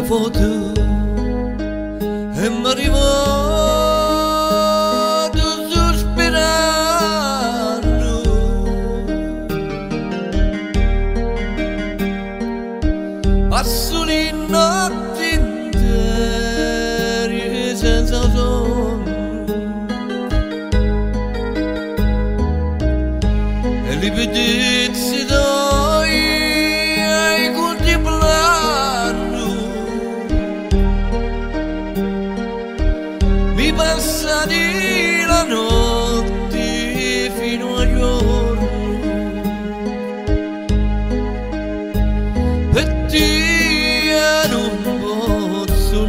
le foto e mi arrivato sospirando. Passo le notti intere senza sonno e le bellezze dai ai contemplando. Mi passa di la notte fino a giorno per te non posso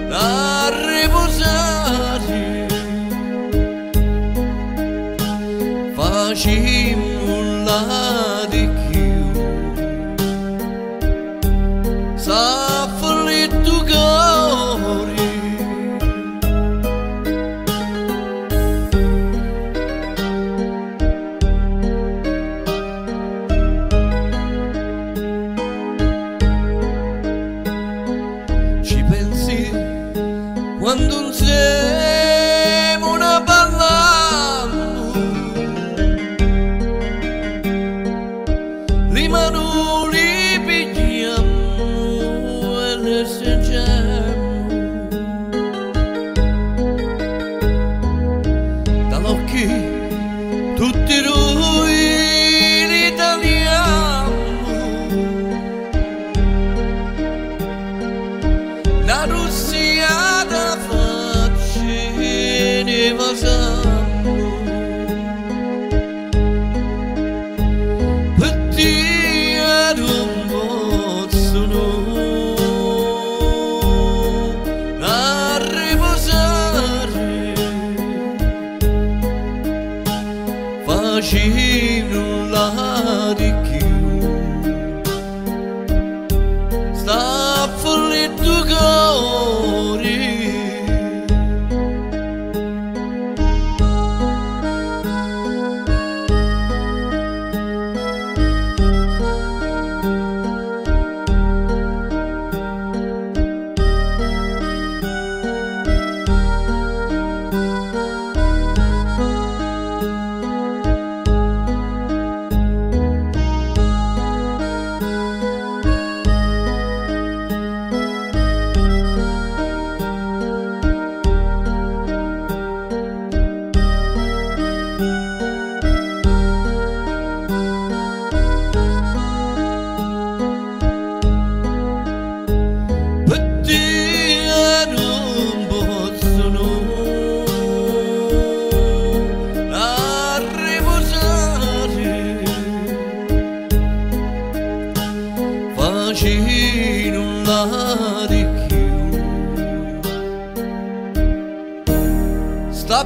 da riposare. Facciamo la di più soffre il tuo cuore. Ci pensi quando non siamo una parlando, le mani li pigliamo e le stringiamo, dall'occhio tutti noi li tagliamo, la Russia da faccia ne vasiamo. Per te non posso da riposare. Facciamo la di più sta fuori il tuo cuore. Facciamo la di più sta